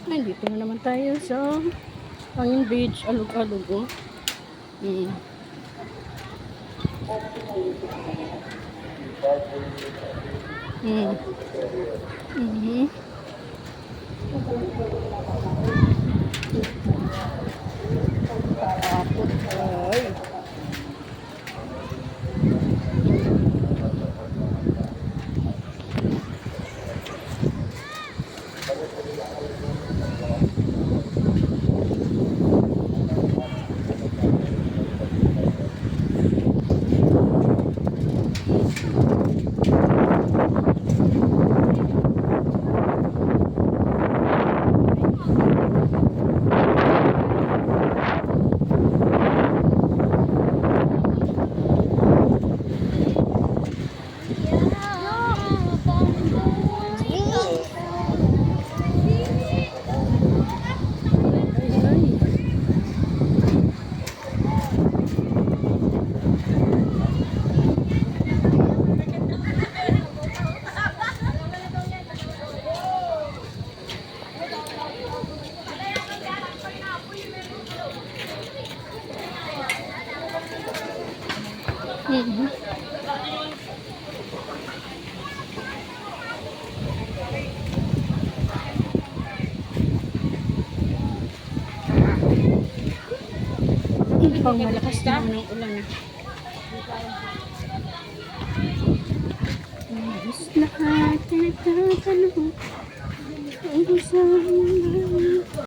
Ay, dito na naman tayo sa Hangin Beach, alog-alog, oh. Hmm. Hmm. Mhm. Takot, ay. Mhm. Pang malakas naman ng ulan. Alis lahat, nagtatanong. Ang isang